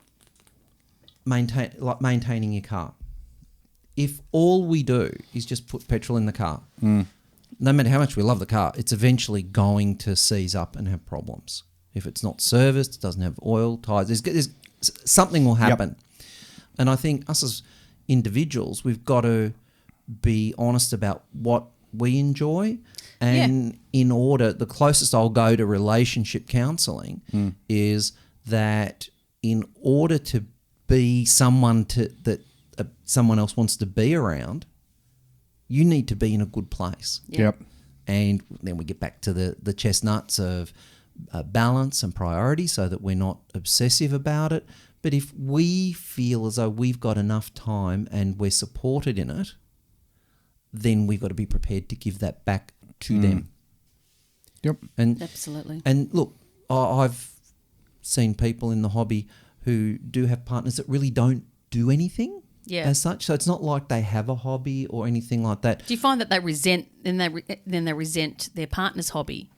maintaining your car. If all we do is just put petrol in the car, no matter how much we love the car, it's eventually going to seize up and have problems. If it's not serviced, it doesn't have oil, tyres, there's something will happen. Yep. And I think us as individuals, we've got to be honest about what we enjoy. And in order, the closest I'll go to relationship counselling is that in order to be someone that someone else wants to be around, you need to be in a good place. Yep. And then we get back to the chestnuts of balance and priority so that we're not obsessive about it. But if we feel as though we've got enough time and we're supported in it, then we've got to be prepared to give that back to them. Yep. And Absolutely. And look, I've seen people in the hobby who do have partners that really don't do anything as such. So it's not like they have a hobby or anything like that. Do you find that they resent they resent their partner's hobby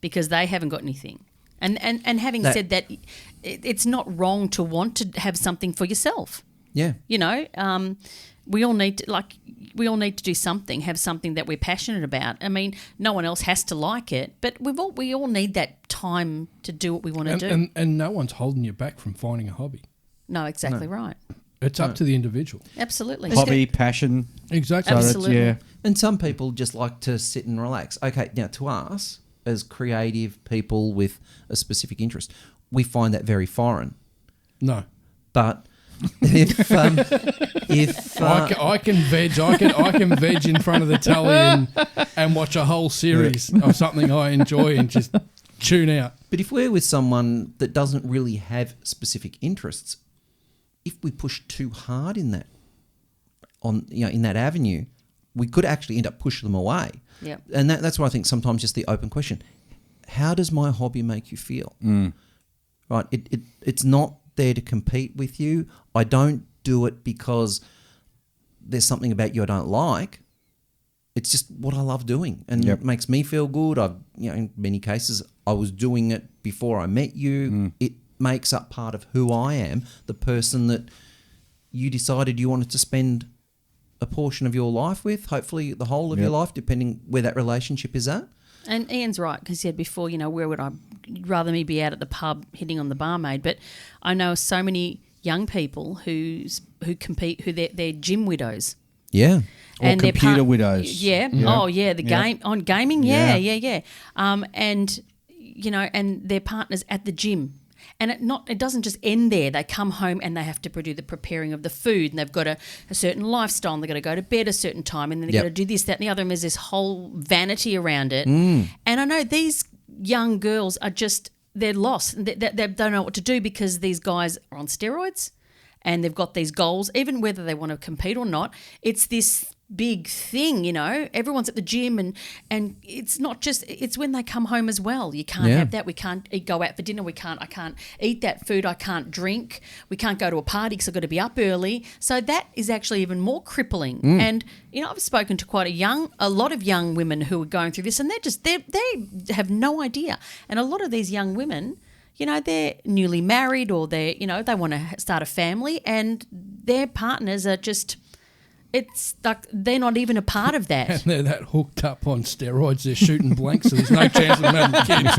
because they haven't got anything? And having said that, it's not wrong to want to have something for yourself. Yeah. We all need to do something, have something that we're passionate about. I mean, no one else has to like it, but we all need that time to do what we want to do. And no one's holding you back from finding a hobby. No, exactly right. It's up to the individual. Absolutely. Hobby, passion. Exactly. So Absolutely. And some people just like to sit and relax. Okay, now to us, as creative people with a specific interest, we find that very foreign. No. But if I can veg in front of the telly and watch a whole series of something I enjoy and just tune out. But if we're with someone that doesn't really have specific interests, if we push too hard in that in that avenue, we could actually end up pushing them away. Yep. And that's why I think sometimes just the open question: how does my hobby make you feel? Right? It's not there to compete with you. I don't do it because there's something about you I don't like. It's just what I love doing, and it makes me feel good. In many cases, I was doing it before I met you. It makes up part of who I am, the person that you decided you wanted to spend a portion of your life with, hopefully the whole of your life, depending where that relationship is at. And Ian's right, because he said before, where would I rather me be out at the pub hitting on the barmaid? But I know so many young people who compete, who they're gym widows. Yeah. Or And their computer widows. Yeah. Oh, yeah. Game on gaming. Yeah. And and their partners at the gym. And it doesn't just end there. They come home and they have to do the preparing of the food, and they've got a certain lifestyle, and they've got to go to bed a certain time, and then they've got to do this, that, and the other. And there's this whole vanity around it. And I know these young girls are they're lost. They don't know what to do because these guys are on steroids and they've got these goals, even whether they want to compete or not. It's this big thing, you know. Everyone's at the gym and it's not just, it's when they come home as well. You can't have that. We can't go out for dinner. I can't eat that food. I can't drink. We can't go to a party because I've got to be up early. So that is actually even more crippling. And, you know, I've spoken to quite a lot of young women who are going through this, and they have no idea. And a lot of these young women, you know, they're newly married, or they want to start a family, and their partners are just, it's like they're not even a part of that. And they're that hooked up on steroids, they're shooting blanks, so there's no chance of them having kids.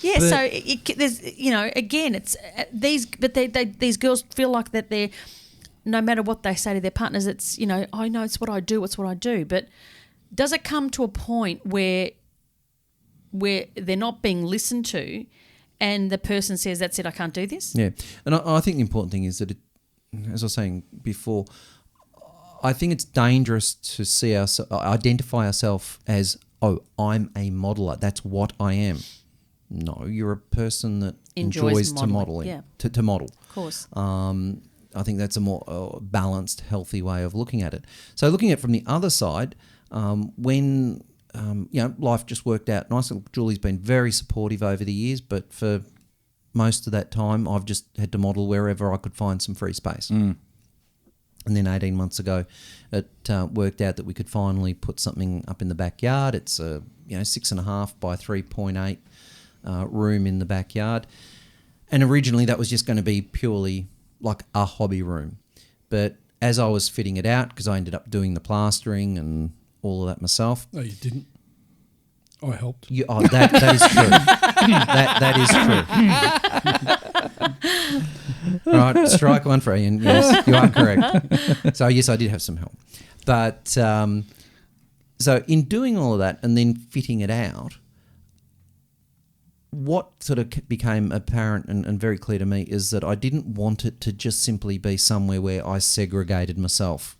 Yeah, so there's, you know, again, it's these girls feel like that they're, no matter what they say to their partners, it's, you know, I know it's what I do, but does it come to a point where they're not being listened to and the person says, that's it, I can't do this? Yeah, and I think the important thing is that, as I was saying before, I think it's dangerous to identify ourselves as, oh, I'm a modeler, that's what I am. No, you're a person that enjoys to modelling, to model. Of course. I think that's a more balanced, healthy way of looking at it. So looking at it from the other side, when you know, life just worked out nicely. Julie's been very supportive over the years, but for most of that time, I've just had to model wherever I could find some free space. And then 18 months ago, it worked out that we could finally put something up in the backyard. It's a 6.5 by 3.8 room in the backyard, and originally that was just going to be purely like a hobby room. But as I was fitting it out, because I ended up doing the plastering and all of that myself. No, you didn't. I helped. That is true. That is true. Right, strike one for Ian. Yes, you are correct. So yes, I did have some help. But so in doing all of that and then fitting it out, what sort of became apparent and very clear to me is that I didn't want it to just simply be somewhere where I segregated myself,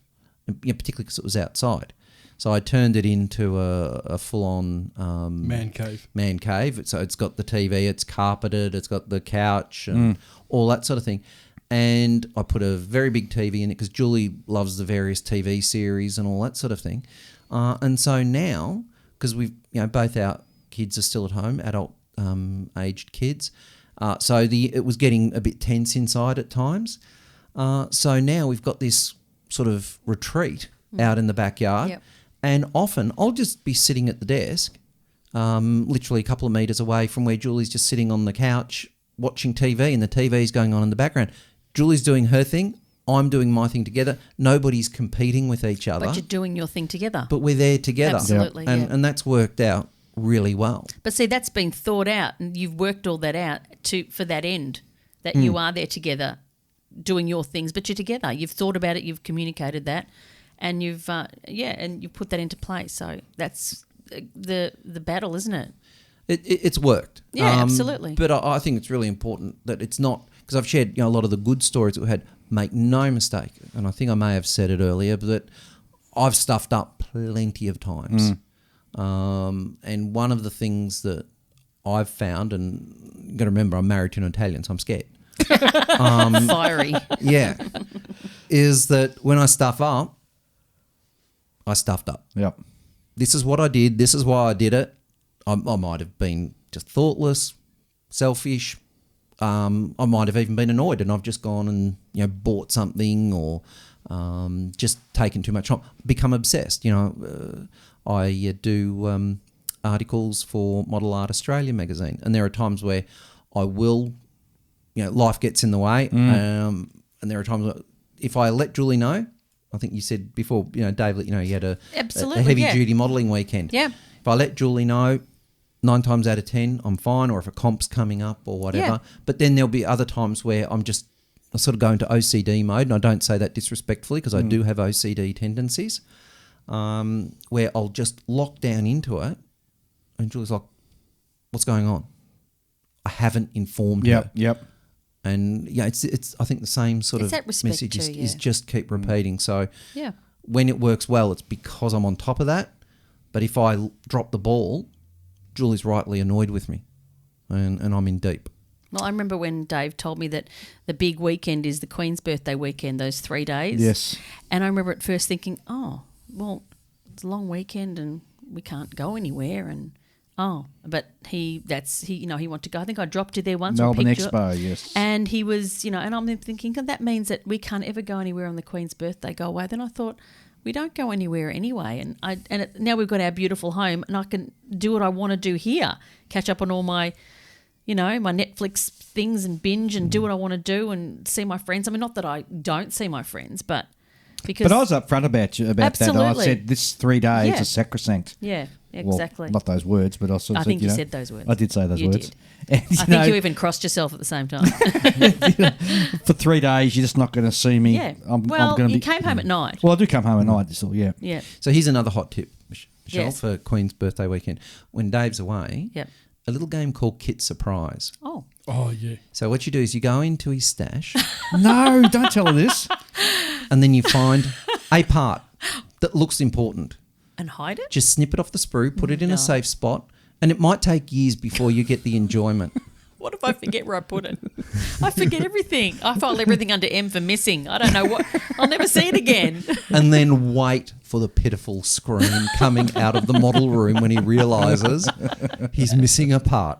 particularly because it was outside. So I turned it into a full-on man cave. Man cave. So it's got the TV, it's carpeted, it's got the couch and all that sort of thing. And I put a very big TV in it because Julie loves the various TV series and all that sort of thing. And so now, because we've, both our kids are still at home, adult aged kids, so it was getting a bit tense inside at times. So now we've got this sort of retreat out in the backyard. Yep. And often I'll just be sitting at the desk, literally a couple of metres away from where Julie's just sitting on the couch watching TV, and the TV's going on in the background. Julie's doing her thing, I'm doing my thing together. Nobody's competing with each other. But you're doing your thing together. But we're there together. Absolutely, And that's worked out really well. But see, that's been thought out, and you've worked all that out for that end, that you are there together doing your things, but you're together. You've thought about it, you've communicated that, and you've and you put that into place. So that's the battle, isn't it? It's worked. Yeah, absolutely. But I think it's really important that it's not, because I've shared a lot of the good stories that we had. Make no mistake, and I think I may have said it earlier, but that I've stuffed up plenty of times. And one of the things that I've found, and you've got to remember I'm married to an Italian, so I'm scared. Fiery. Yeah. Is that when I stuff up, I stuffed up. Yep. This is what I did. This is why I did it. I might have been just thoughtless, selfish. I might have even been annoyed, and I've just gone and bought something or just taken too much time. Become obsessed. I do articles for Model Art Australia magazine, and there are times where I will, life gets in the way, and there are times where if I let Julie know, I think you said before, Dave, you had a heavy duty modelling weekend. Yeah. If I let Julie know, 9 times out of 10, I'm fine, or if a comp's coming up or whatever. Yeah. But then there'll be other times where I sort of go into OCD mode, and I don't say that disrespectfully because I do have OCD tendencies, where I'll just lock down into it, and Julie's like, what's going on? I haven't informed her. Yep. And it's I think the same sort It's of that respect message too, is just keep repeating. So Yeah. when it works well, it's because I'm on top of that. But if I drop the ball, Julie's rightly annoyed with me, and I'm in deep. Well, I remember when Dave told me that the big weekend is the Queen's birthday weekend, those 3 days. Yes. And I remember at first thinking, oh, well, it's a long weekend and we can't go anywhere. And, but he wanted to go. I think I dropped you there once. Melbourne or picked you up. Expo, yes. And he was, and I'm thinking, that means that we can't ever go anywhere on the Queen's birthday, go away. Then I thought, we don't go anywhere anyway. And now we've got our beautiful home and I can do what I want to do here, catch up on all my, my Netflix things and binge and do what I want to do and see my friends. I mean, not that I don't see my friends, but because... But I was upfront about that. I said this 3 days is sacrosanct. Yeah, exactly. Well, not those words, but I sort of I think you said those words. I did say those words. Did. And, I think you even crossed yourself at the same time. For 3 days, you're just not going to see me. Yeah. You came home at night. Well, I do come home at night still, yeah. Yeah. So here's another hot tip, Michelle, Yes. for Queen's birthday weekend. When Dave's away, Yep. a little game called Kit Surprise. Oh. Oh, yeah. So what you do is you go into his stash No, don't tell her this. and then you find a part that looks important. And hide it? Just snip it off the sprue, put it in No. a safe spot, and it might take years before you get the enjoyment. What if I forget where I put it? I forget everything. I file everything under M for missing. I don't know what. I'll never see it again. And then wait for the pitiful scream coming out of the model room when he realises he's missing a part.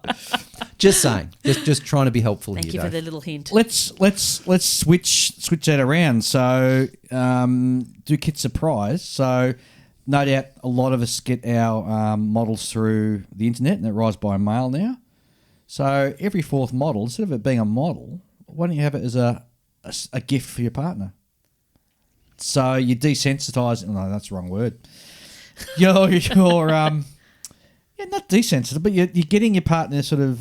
Just saying. Just trying to be helpful Thank here, you for Dave. the little hint. Let's switch that around. So do Kit Surprise. So no doubt a lot of us get our models through the internet and it arrives by mail now. So every 4th model, instead of it being a model, why don't you have it as a gift for your partner? So you desensitise. No, that's the wrong word. You're not desensitized, but you're getting your partner sort of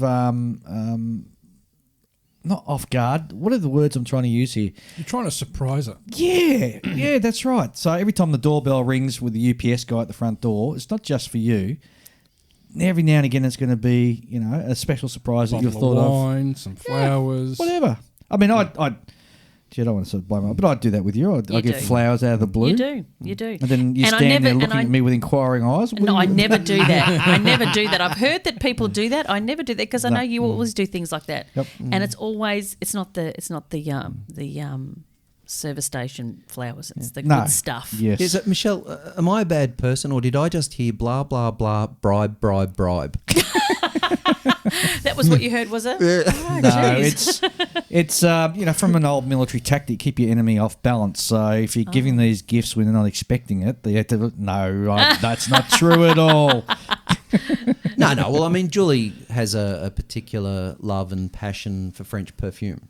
not off guard. What are the words I'm trying to use here? You're trying to surprise her. Yeah, that's right. So every time the doorbell rings with the UPS guy at the front door, it's not just for you. Every now and again, it's going to be, a special surprise that you've thought of. Wine, some flowers. Whatever. I mean, I don't want to sort of blow my, but I'd do that with you. I get do. flowers out of the blue. You do. And then you stand there looking at me with inquiring eyes. No, I never do that. I never do that. I've heard that people do that. I never do that because I know you always do things like that. Yep. And it's not the service station flowers. It's the good stuff. Yes. Is it, Michelle, am I a bad person or did I just hear blah, blah, blah, bribe, bribe, bribe? That was what you heard, was it? Oh, No, geez. it's from an old military tactic, keep your enemy off balance. So if you're giving these gifts when they're not expecting it, they have to. That's not true at all. No. Well, I mean, Julie has a particular love and passion for French perfume.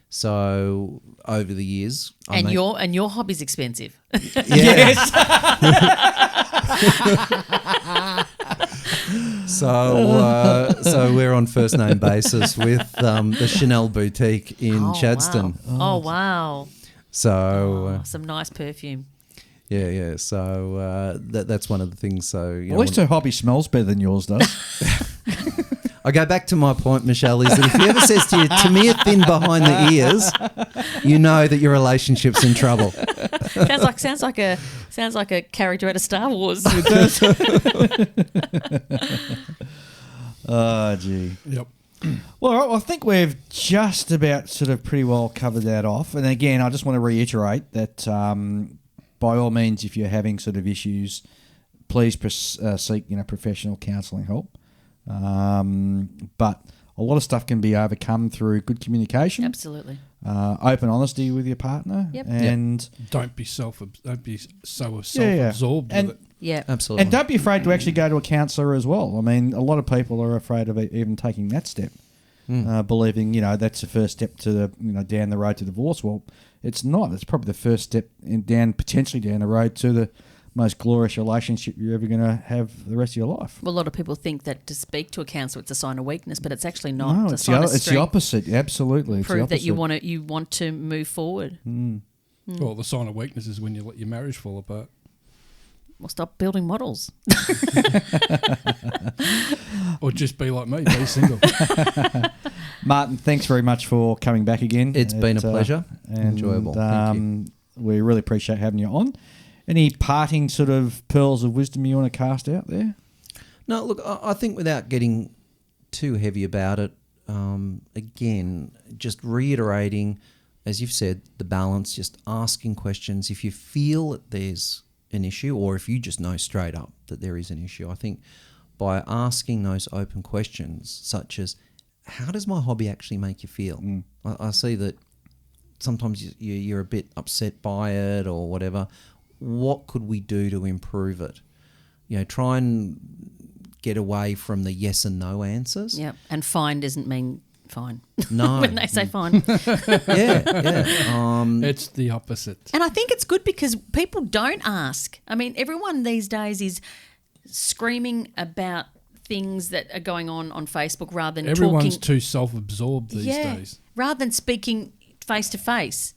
So over the years, your hobby's expensive. Yes. So we're on first name basis with the Chanel boutique in Chadstone. Wow. Oh wow! So some nice perfume. yeah. So that's one of the things. So At least her hobby smells better than yours does. I go back to my point, Michelle, is that if he ever says to you, "To me, a thin behind the ears," you know that your relationship's in trouble. Sounds like a character out of Star Wars. It does. Oh, gee. Yep. Well, all right, I think we've just about sort of pretty well covered that off. And again, I just want to reiterate that by all means, if you're having sort of issues, please seek professional counselling help. But a lot of stuff can be overcome through good communication. Absolutely. Open honesty with your partner. Yep. And Don't be so self-absorbed with it. Yeah. Absolutely. And don't be afraid to actually go to a counsellor as well. I mean, a lot of people are afraid of even taking that step, believing, that's the first step to down the road to divorce. Well, it's not. It's probably the first step potentially down the road to the most glorious relationship you're ever going to have the rest of your life. Well, a lot of people think that to speak to a counsellor it's a sign of weakness, but it's actually not. No, it's it's a sign of the strength. opposite. Absolutely, it's the Prove that opposite. you want to move forward. Well, the sign of weakness is when you let your marriage fall apart. Well, stop building models. Or just be like me, be single. Martin, thanks very much for coming back again. It's been a pleasure. And, Enjoyable. Thank you. We really appreciate having you on. Any parting sort of pearls of wisdom you want to cast out there? No, look, I think without getting too heavy about it, again, just reiterating, as you've said, the balance, just asking questions. If you feel that there's an issue, or if you just know straight up that there is an issue, I think by asking those open questions, such as, how does my hobby actually make you feel? I see that sometimes you're a bit upset by it or whatever. What could we do to improve it? Try and get away from the yes and no answers. Yep. And fine doesn't mean fine. No. When they say fine. Yeah. It's the opposite. And I think it's good because people don't ask. I mean, everyone these days is screaming about things that are going on Facebook rather than Everyone's talking. too self-absorbed these days. Rather than speaking face to face.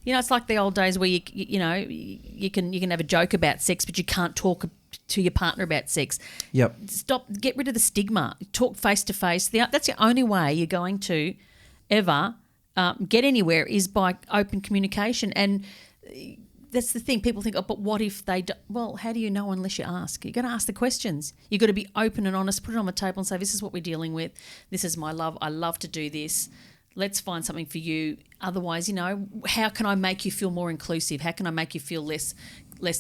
It's like the old days where you can have a joke about sex, but you can't talk to your partner about sex. Yep. Get rid of the stigma. Talk face to face. That's the only way you're going to ever get anywhere is by open communication. And that's the thing. People think, but what if they do? Well, how do you know unless you ask? You've got to ask the questions. You've got to be open and honest, put it on the table and say, this is what we're dealing with. This is my love. I love to do this. Let's find something for you. Otherwise, how can I make you feel more inclusive? How can I make you feel less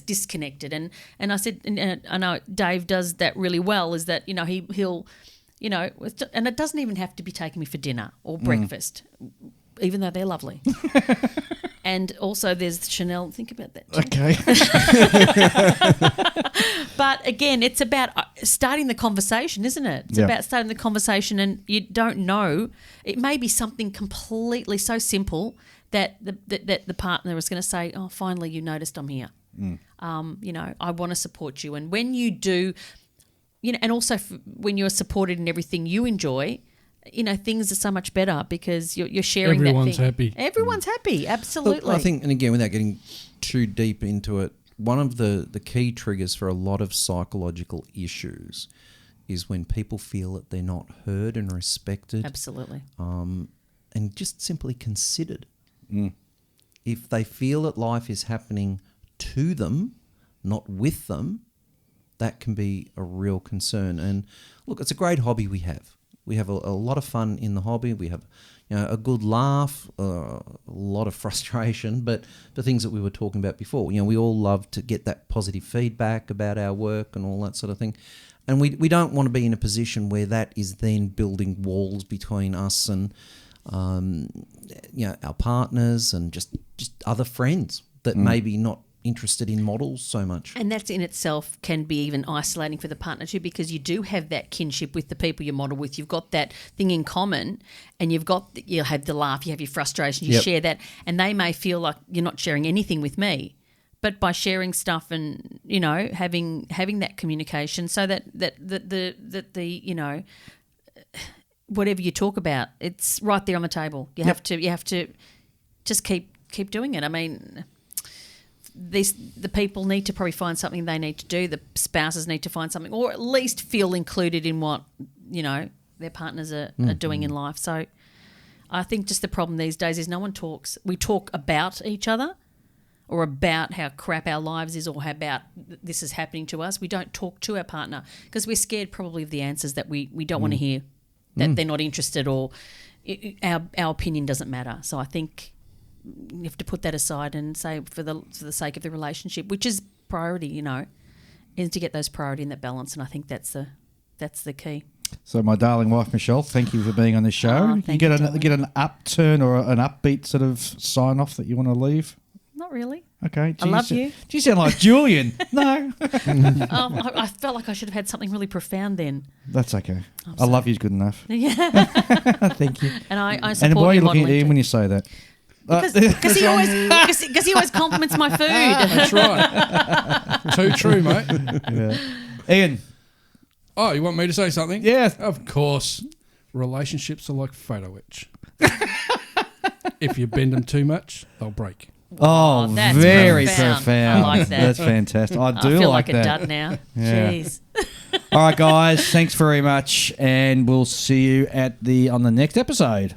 disconnected? And I said, and I know Dave does that really well, is that, he'll, and it doesn't even have to be taking me for dinner or breakfast, even though they're lovely. And also there's Chanel. Think about that. Okay. But again, it's about starting the conversation, isn't it? It's about starting the conversation, and you don't know. It may be something completely so simple that the partner is going to say, "Oh, finally, you noticed I'm here. I want to support you." And when you do, and also when you're supported in everything you enjoy, things are so much better because you're sharing Everyone's that thing. happy. Everyone's happy, absolutely. Look, I think, and again, without getting too deep into it, one of the key triggers for a lot of psychological issues is when people feel that they're not heard and respected. Absolutely. And just simply considered. If they feel that life is happening to them, not with them, that can be a real concern. And look, it's a great hobby we have. We have a lot of fun in the hobby. We have, a good laugh, a lot of frustration, but the things that we were talking about before. We all love to get that positive feedback about our work and all that sort of thing. And we don't want to be in a position where that is then building walls between us and, our partners and just other friends that maybe not interested in models so much. And that in itself can be even isolating for the partner too, because you do have that kinship with the people you model with. You've got that thing in common, and you'll have the laugh, you have your frustration, you share that, and they may feel like you're not sharing anything with me. But by sharing stuff and, having that communication so that the whatever you talk about, it's right there on the table. You have to just keep doing it. I mean, the people need to probably find something they need to do. The spouses need to find something, or at least feel included in what their partners are doing in life. So I think just the problem these days is no one talks. We talk about each other, or about how crap our lives is, or how about this is happening to us. We don't talk to our partner because we're scared probably of the answers that we don't want to hear, that they're not interested, or our opinion doesn't matter. So I think you have to put that aside and say, for the sake of the relationship, which is priority, is to get those priority and that balance. And I think that's the key. So, my darling wife Michelle, thank you for being on the show. You get an upturn or an upbeat sort of sign off that you want to leave? Not really. Okay. I love you. Do you sound like Julian? No. I felt like I should have had something really profound then. That's okay. I love you is good enough. Yeah. Thank you. And I support And why are you looking at modelling Ian too. when you say that? Because he always compliments my food. That's right. Too true, mate. Yeah. Ian. Oh, you want me to say something? Yeah. Of course. Relationships are like photo etch. If you bend them too much, they'll break. Oh, that's very profound. profound. I like that. That's fantastic. I do feel like like that. a dud now. Yeah. Jeez. All right, guys. Thanks very much, and we'll see you on the next episode.